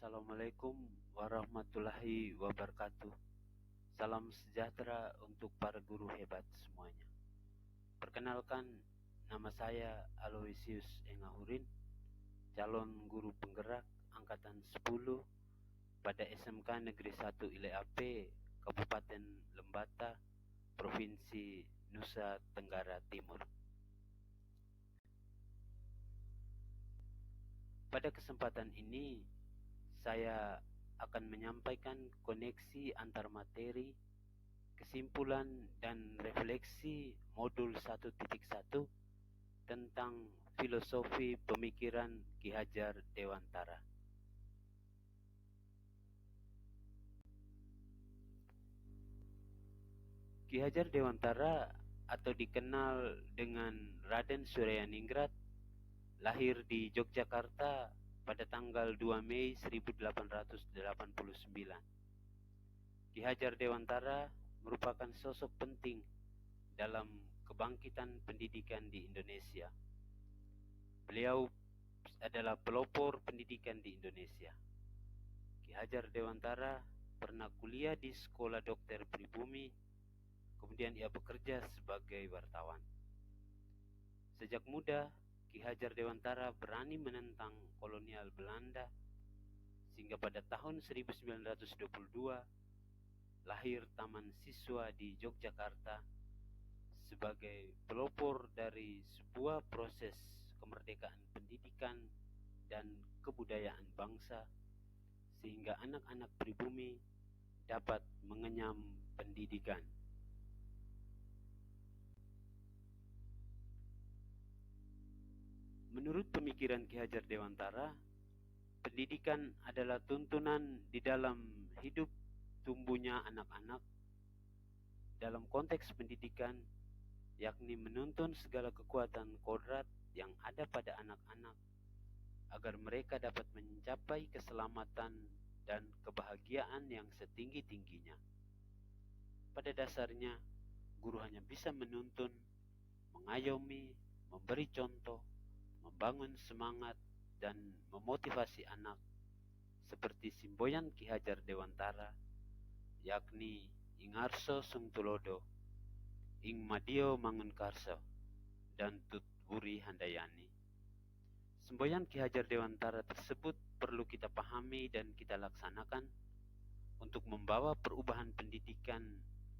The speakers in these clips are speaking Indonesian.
Assalamualaikum warahmatullahi wabarakatuh. Salam sejahtera untuk para guru hebat semuanya. Perkenalkan, nama saya Aloysius Engahurin, calon guru penggerak Angkatan 10 pada SMK Negeri 1 Ile Ape, Kabupaten Lembata, Provinsi Nusa Tenggara Timur. Pada kesempatan ini, saya akan menyampaikan koneksi antar materi, kesimpulan dan refleksi modul 1.1 tentang filosofi pemikiran Ki Hajar Dewantara. Ki Hajar Dewantara atau dikenal dengan Raden Suryaningrat lahir di Yogyakarta pada tanggal 2 Mei 1889. Ki Hajar Dewantara merupakan sosok penting dalam kebangkitan pendidikan di Indonesia. Beliau adalah pelopor pendidikan di Indonesia. Ki Hajar Dewantara pernah kuliah di Sekolah Dokter Pribumi, kemudian ia bekerja sebagai wartawan. Sejak muda, Ki Hajar Dewantara berani menentang kolonial Belanda, sehingga pada tahun 1922 lahir Taman Siswa di Yogyakarta sebagai pelopor dari sebuah proses kemerdekaan pendidikan dan kebudayaan bangsa, sehingga anak-anak pribumi dapat mengenyam pendidikan. Menurut pemikiran Ki Hajar Dewantara, pendidikan adalah tuntunan di dalam hidup tumbuhnya anak-anak. Dalam konteks pendidikan, yakni menuntun segala kekuatan kodrat yang ada pada anak-anak agar mereka dapat mencapai keselamatan dan kebahagiaan yang setinggi-tingginya. Pada dasarnya, guru hanya bisa menuntun, mengayomi, memberi contoh, membangun semangat, dan memotivasi anak seperti simboyan Ki Hajar Dewantara, yakni Ingarso Sungtulodo, Ing Madio Mangunkarso, dan Tut Wuri Handayani. Semboyan Ki Hajar Dewantara tersebut perlu kita pahami dan kita laksanakan untuk membawa perubahan pendidikan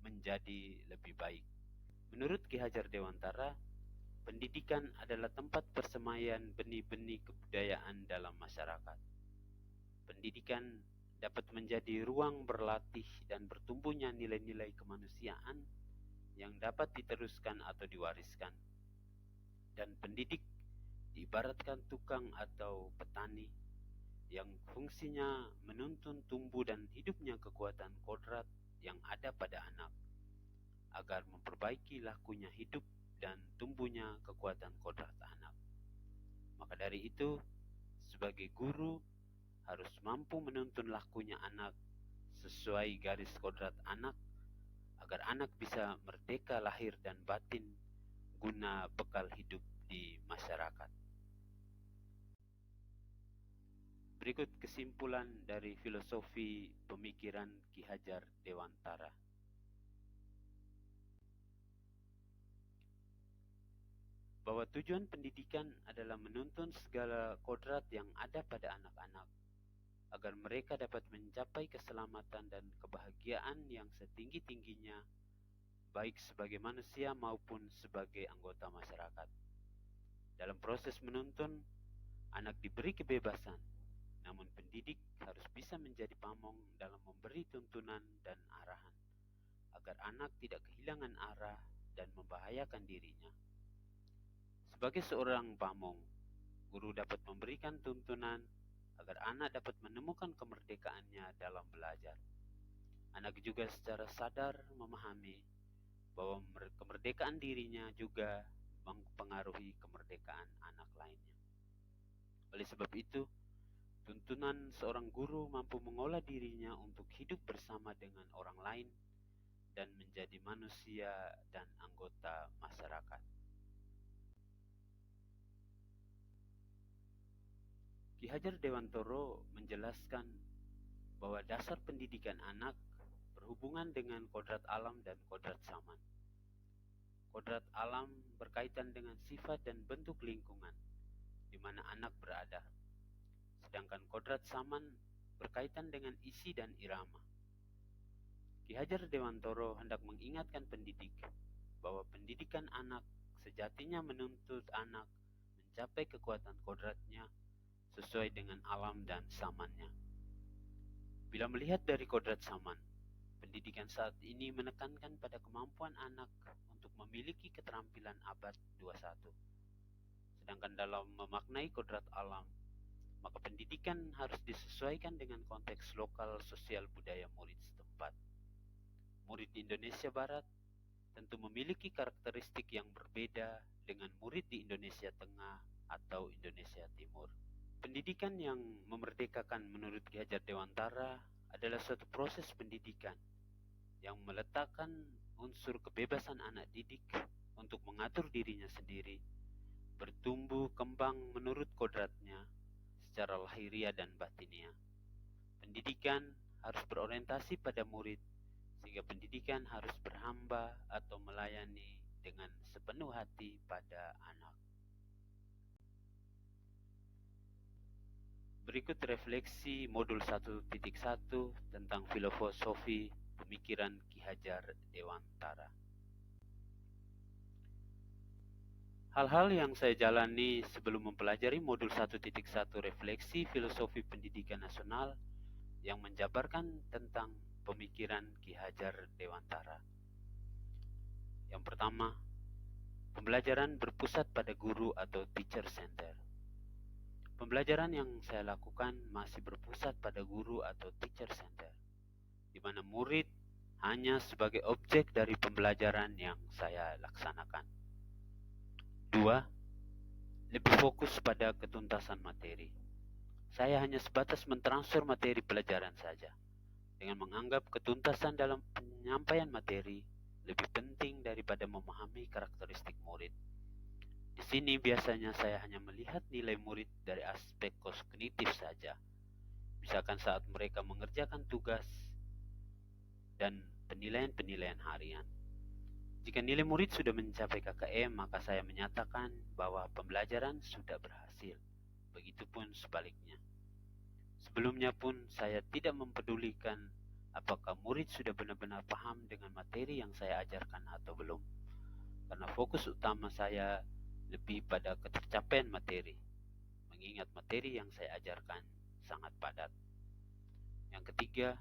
menjadi lebih baik. Menurut Ki Hajar Dewantara, pendidikan adalah tempat persemaian benih-benih kebudayaan dalam masyarakat. Pendidikan dapat menjadi ruang berlatih dan bertumbuhnya nilai-nilai kemanusiaan yang dapat diteruskan atau diwariskan. Dan pendidik diibaratkan tukang atau petani yang fungsinya menuntun tumbuh dan hidupnya kekuatan kodrat yang ada pada anak, agar memperbaiki lakunya hidup dan tumbuhnya kekuatan kodrat anak. Maka dari itu, sebagai guru harus mampu menuntun lakunya anak sesuai garis kodrat anak, agar anak bisa merdeka lahir dan batin guna bekal hidup di masyarakat. Berikut kesimpulan dari filosofi pemikiran Ki Hajar Dewantara. Bahwa tujuan pendidikan adalah menuntun segala kodrat yang ada pada anak-anak, agar mereka dapat mencapai keselamatan dan kebahagiaan yang setinggi-tingginya, baik sebagai manusia maupun sebagai anggota masyarakat. Dalam proses menuntun, anak diberi kebebasan, namun pendidik harus bisa menjadi pamong dalam memberi tuntunan dan arahan, agar anak tidak kehilangan arah dan membahayakan dirinya. Sebagai seorang pamong, guru dapat memberikan tuntunan agar anak dapat menemukan kemerdekaannya dalam belajar. Anak juga secara sadar memahami bahwa kemerdekaan dirinya juga mempengaruhi kemerdekaan anak lainnya. Oleh sebab itu, tuntunan seorang guru mampu mengolah dirinya untuk hidup bersama dengan orang lain dan menjadi manusia dan anggota masyarakat. Ki Ki Hajar Dewantara menjelaskan bahwa dasar pendidikan anak berhubungan dengan kodrat alam dan kodrat zaman. Kodrat alam berkaitan dengan sifat dan bentuk lingkungan di mana anak berada, sedangkan kodrat zaman berkaitan dengan isi dan irama. Ki Hajar Dewantara hendak mengingatkan pendidik bahwa pendidikan anak sejatinya menuntut anak mencapai kekuatan kodratnya sesuai dengan alam dan zamannya. Bila melihat dari kodrat zaman, pendidikan saat ini menekankan pada kemampuan anak untuk memiliki keterampilan abad 21. Sedangkan dalam memaknai kodrat alam, maka pendidikan harus disesuaikan dengan konteks lokal sosial budaya murid setempat. Murid di Indonesia Barat tentu memiliki karakteristik yang berbeda dengan murid di Indonesia Tengah atau Indonesia Timur. Pendidikan yang memerdekakan menurut Ki Hajar Dewantara adalah suatu proses pendidikan yang meletakkan unsur kebebasan anak didik untuk mengatur dirinya sendiri, bertumbuh kembang menurut kodratnya secara lahiriah dan batiniah. Pendidikan harus berorientasi pada murid, sehingga pendidikan harus berhamba atau melayani dengan sepenuh hati pada anak. Berikut refleksi modul 1.1 tentang filosofi pemikiran Ki Hajar Dewantara. Hal-hal yang saya jalani sebelum mempelajari modul 1.1 refleksi filosofi pendidikan nasional yang menjabarkan tentang pemikiran Ki Hajar Dewantara. Yang pertama, pembelajaran berpusat pada guru atau teacher center. Pembelajaran yang saya lakukan masih berpusat pada guru atau teacher center, di mana murid hanya sebagai objek dari pembelajaran yang saya laksanakan. 2. Lebih fokus pada ketuntasan materi. Saya hanya sebatas mentransfer materi pelajaran saja, dengan menganggap ketuntasan dalam penyampaian materi lebih penting daripada memahami karakteristik murid. Di sini biasanya saya hanya melihat nilai murid dari aspek kognitif saja, misalkan saat mereka mengerjakan tugas dan penilaian-penilaian harian. Jika nilai murid sudah mencapai KKM, maka saya menyatakan bahwa pembelajaran sudah berhasil. Begitupun sebaliknya. Sebelumnya pun saya tidak mempedulikan apakah murid sudah benar-benar paham dengan materi yang saya ajarkan atau belum, karena fokus utama saya lebih pada ketercapaian materi, mengingat materi yang saya ajarkan sangat padat. Yang ketiga,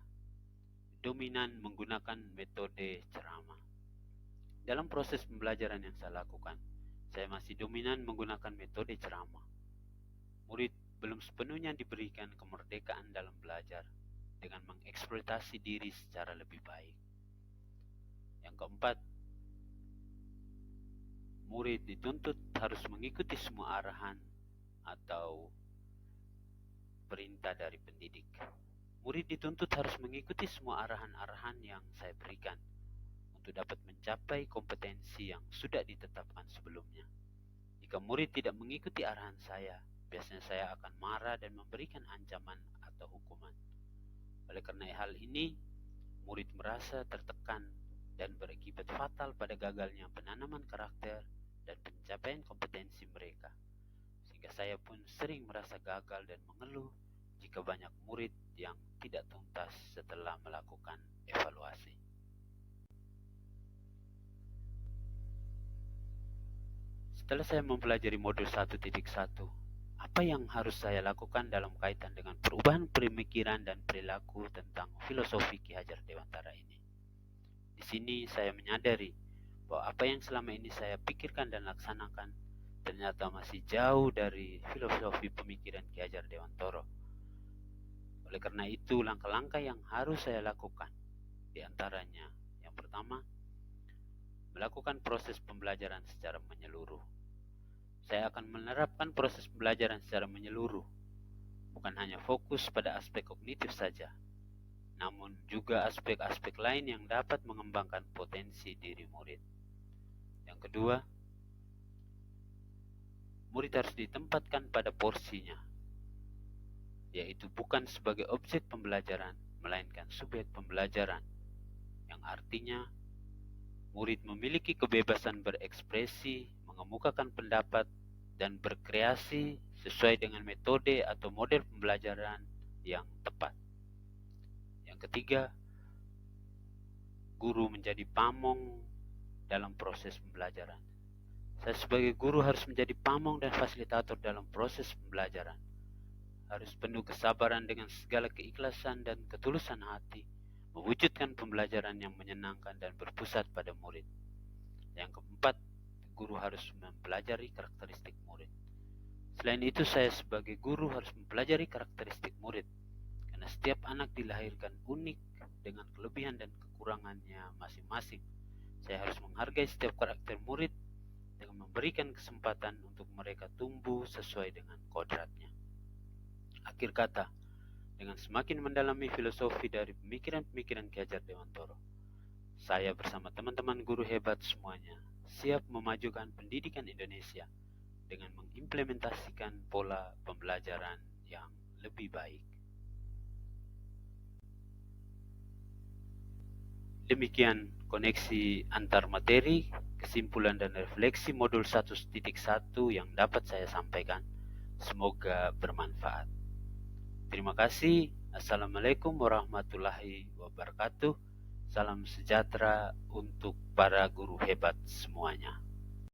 dominan menggunakan metode ceramah. Dalam proses pembelajaran yang saya lakukan, saya masih dominan menggunakan metode ceramah. Murid belum sepenuhnya diberikan kemerdekaan dalam belajar dengan mengeksploitasi diri secara lebih baik. Yang keempat, murid dituntut harus mengikuti semua arahan atau perintah dari pendidik. Murid dituntut harus mengikuti semua arahan-arahan yang saya berikan untuk dapat mencapai kompetensi yang sudah ditetapkan sebelumnya. Jika murid tidak mengikuti arahan saya, biasanya saya akan marah dan memberikan ancaman atau hukuman. Oleh karena hal ini, murid merasa tertekan dan berakibat fatal pada gagalnya penanaman karakter dan pencapaian kompetensi mereka. Sehingga saya pun sering merasa gagal dan mengeluh jika banyak murid yang tidak tuntas setelah melakukan evaluasi. Setelah saya mempelajari modul 1.1, apa yang harus saya lakukan dalam kaitan dengan perubahan pemikiran dan perilaku tentang filosofi Ki Hajar Dewantara ini? Di sini saya menyadari bahwa apa yang selama ini saya pikirkan dan laksanakan ternyata masih jauh dari filosofi pemikiran Ki Hajar Dewantara. Oleh karena itu, langkah-langkah yang harus saya lakukan, di antaranya, yang pertama, melakukan proses pembelajaran secara menyeluruh. Saya akan menerapkan proses pembelajaran secara menyeluruh, bukan hanya fokus pada aspek kognitif saja, namun juga aspek-aspek lain yang dapat mengembangkan potensi diri murid. Yang kedua, murid harus ditempatkan pada porsinya. yaitu bukan sebagai objek pembelajaran, melainkan subjek pembelajaran, yang artinya murid memiliki kebebasan berekspresi, mengemukakan pendapat, dan berkreasi sesuai dengan metode atau model pembelajaran yang tepat. Yang ketiga, guru menjadi pamong dalam proses pembelajaran. Saya sebagai guru harus menjadi pamong dan fasilitator dalam proses pembelajaran. Harus penuh kesabaran dengan segala keikhlasan dan ketulusan hati, mewujudkan pembelajaran yang menyenangkan dan berpusat pada murid. Yang keempat, guru harus mempelajari karakteristik murid. Selain itu, saya sebagai guru harus mempelajari karakteristik murid, karena setiap anak dilahirkan unik dengan kelebihan dan kekurangannya masing-masing. Saya harus menghargai setiap karakter murid dengan memberikan kesempatan untuk mereka tumbuh sesuai dengan kodratnya. Akhir kata, dengan semakin mendalami filosofi dari pemikiran-pemikiran Ki Hajar Dewantoro, saya bersama teman-teman guru hebat semuanya siap memajukan pendidikan Indonesia dengan mengimplementasikan pola pembelajaran yang lebih baik. Demikian koneksi antar materi, kesimpulan dan refleksi modul 1.1 yang dapat saya sampaikan. Semoga bermanfaat. Terima kasih. Assalamualaikum warahmatullahi wabarakatuh. Salam sejahtera untuk para guru hebat semuanya.